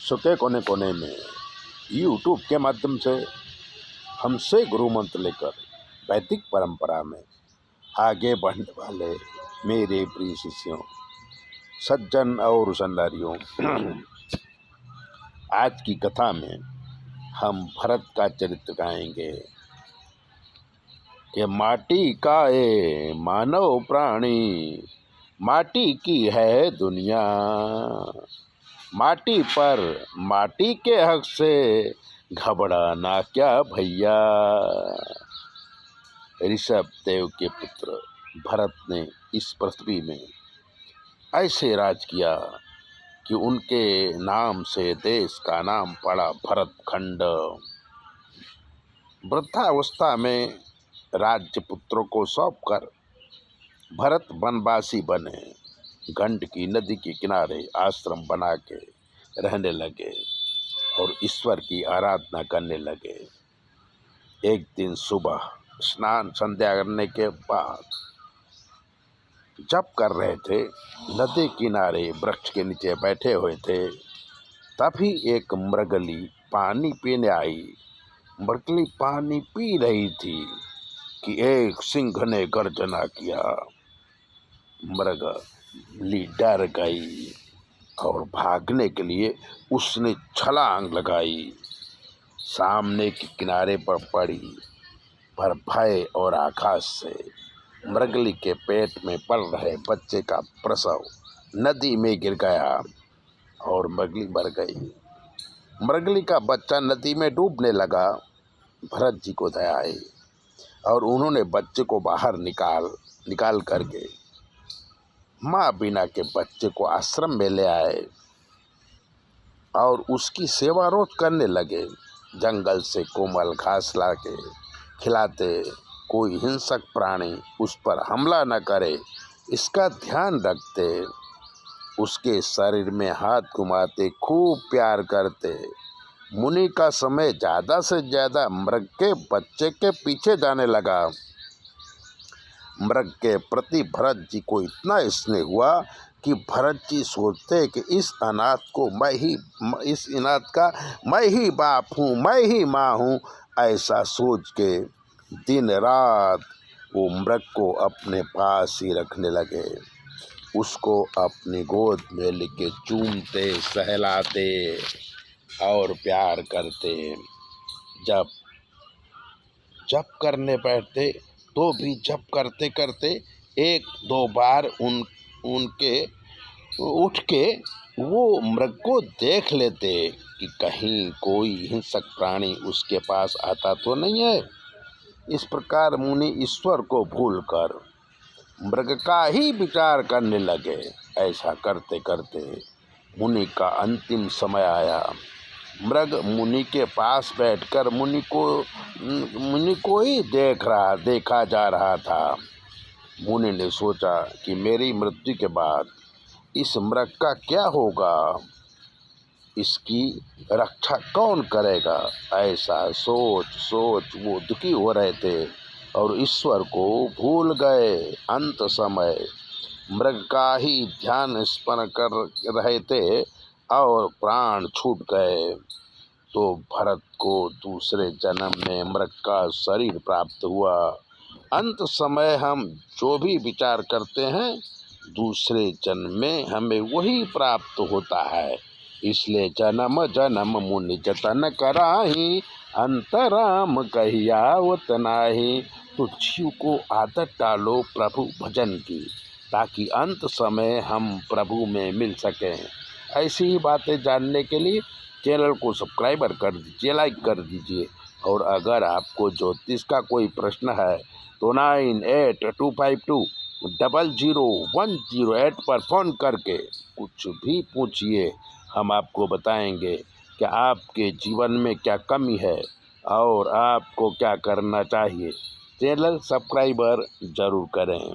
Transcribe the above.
विश्व के कोने कोने में यूट्यूब के माध्यम से हमसे गुरु मंत्र लेकर वैदिक परंपरा में आगे बढ़ने वाले मेरे प्रिय शिष्यों, सज्जन और सन्नारियों, आज की कथा में हम भरत का चरित्र गाएंगे कि माटी का ये मानव प्राणी, माटी की है दुनिया, माटी पर माटी के हक से घबराना क्या भैया। ऋषभ देव के पुत्र भरत ने इस पृथ्वी में ऐसे राज किया कि उनके नाम से देश का नाम पड़ा भरतखंड। वृद्धावस्था में राज्य पुत्रों को सौंपकर भरत वनवासी बने, गंडकी नदी के किनारे आश्रम बना के रहने लगे और ईश्वर की आराधना करने लगे। एक दिन सुबह स्नान संध्या करने के बाद जप कर रहे थे, नदी किनारे वृक्ष के नीचे बैठे हुए थे, तभी एक मृगली पानी पीने आई। मृगली पानी पी रही थी कि एक सिंह ने गर्जना किया। मृगली डर गई और भागने के लिए उसने छलांग लगाई, सामने के किनारे पर पड़ी, पर भय और आकाश से मृगली के पेट में पल रहे बच्चे का प्रसव नदी में गिर गया और मृगली मर गई। मृगली का बच्चा नदी में डूबने लगा। भरत जी को दया आई और उन्होंने बच्चे को बाहर निकाल करके माँ बीना के बच्चे को आश्रम में ले आए और उसकी सेवा रोज करने लगे। जंगल से कोमल घास ला के खिलाते, कोई हिंसक प्राणी उस पर हमला न करे इसका ध्यान रखते, उसके शरीर में हाथ घुमाते, खूब प्यार करते। मुनि का समय ज़्यादा से ज़्यादा मृग के बच्चे के पीछे जाने लगा। मृग के प्रति भरत जी को इतना स्नेह हुआ कि भरत जी सोचते कि इस अनाथ का मैं ही बाप हूँ, मैं ही माँ हूँ। ऐसा सोच के दिन रात वो मृग को अपने पास ही रखने लगे, उसको अपनी गोद में लेके चूमते, सहलाते और प्यार करते। जब करने बैठते तो भी जप करते करते एक दो बार उनके उठ के वो मृग को देख लेते कि कहीं कोई हिंसक प्राणी उसके पास आता तो नहीं है। इस प्रकार मुनि ईश्वर को भूलकर मृग का ही विचार करने लगे। ऐसा करते करते मुनि का अंतिम समय आया। मृग मुनि के पास बैठकर मुनि को ही देखा जा रहा था। मुनि ने सोचा कि मेरी मृत्यु के बाद इस मृग का क्या होगा, इसकी रक्षा कौन करेगा। ऐसा सोच वो दुखी हो रहे थे और ईश्वर को भूल गए। अंत समय मृग का ही ध्यान स्मरण कर रहे थे और प्राण छूट गए। तो भरत को दूसरे जन्म में मृग का शरीर प्राप्त हुआ। अंत समय हम जो भी विचार करते हैं, दूसरे जन्म में हमें वही प्राप्त होता है। इसलिए जन्म जन्म मुनि जतन कराही, अंतराम कहियावत नाही। तो जीव को आदत डालो प्रभु भजन की, ताकि अंत समय हम प्रभु में मिल सकें। ऐसी ही बातें जानने के लिए चैनल को सब्सक्राइबर कर दीजिए, लाइक कर दीजिए। और अगर आपको ज्योतिष का कोई प्रश्न है तो 9825200108 पर फ़ोन करके कुछ भी पूछिए, हम आपको बताएंगे कि आपके जीवन में क्या कमी है और आपको क्या करना चाहिए। चैनल सब्सक्राइबर ज़रूर करें।